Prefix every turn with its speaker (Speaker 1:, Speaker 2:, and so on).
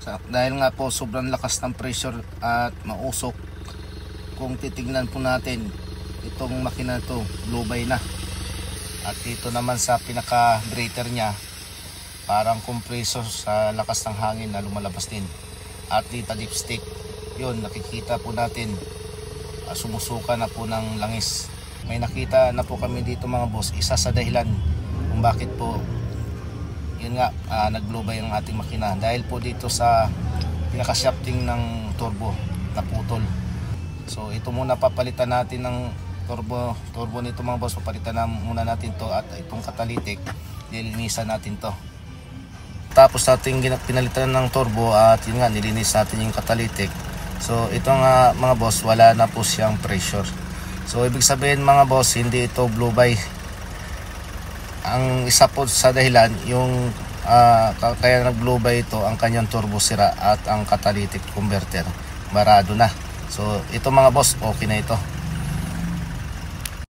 Speaker 1: Dahil nga po sobrang lakas ng pressure at mausok, kung titignan po natin itong makina to, lubay na. At dito naman sa pinaka breather nya, parang compressor sa lakas ng hangin na lumalabas din. At dito dipstick, yun nakikita po natin, sumusuka na po ng langis. May nakita na po kami dito mga boss, isa sa dahilan kung bakit po yun nga naglubay ang ating makina, dahil po dito sa pinaka shafting ng turbo naputol. So ito muna papalitan natin ng turbo nito mga boss. Papalitan na muna natin to, at itong catalytic nilinisan natin to. Tapos natin pinalitan ng turbo at yun nga nilinis natin yung catalytic. So ito nga mga boss, wala na po siyang pressure. So ibig sabihin mga boss, hindi ito blue by. Ang isa po sa dahilan yung kaya nag-blow by ito, ang kanyang turbo sira at ang catalytic converter barado na. So ito mga boss, okay na ito.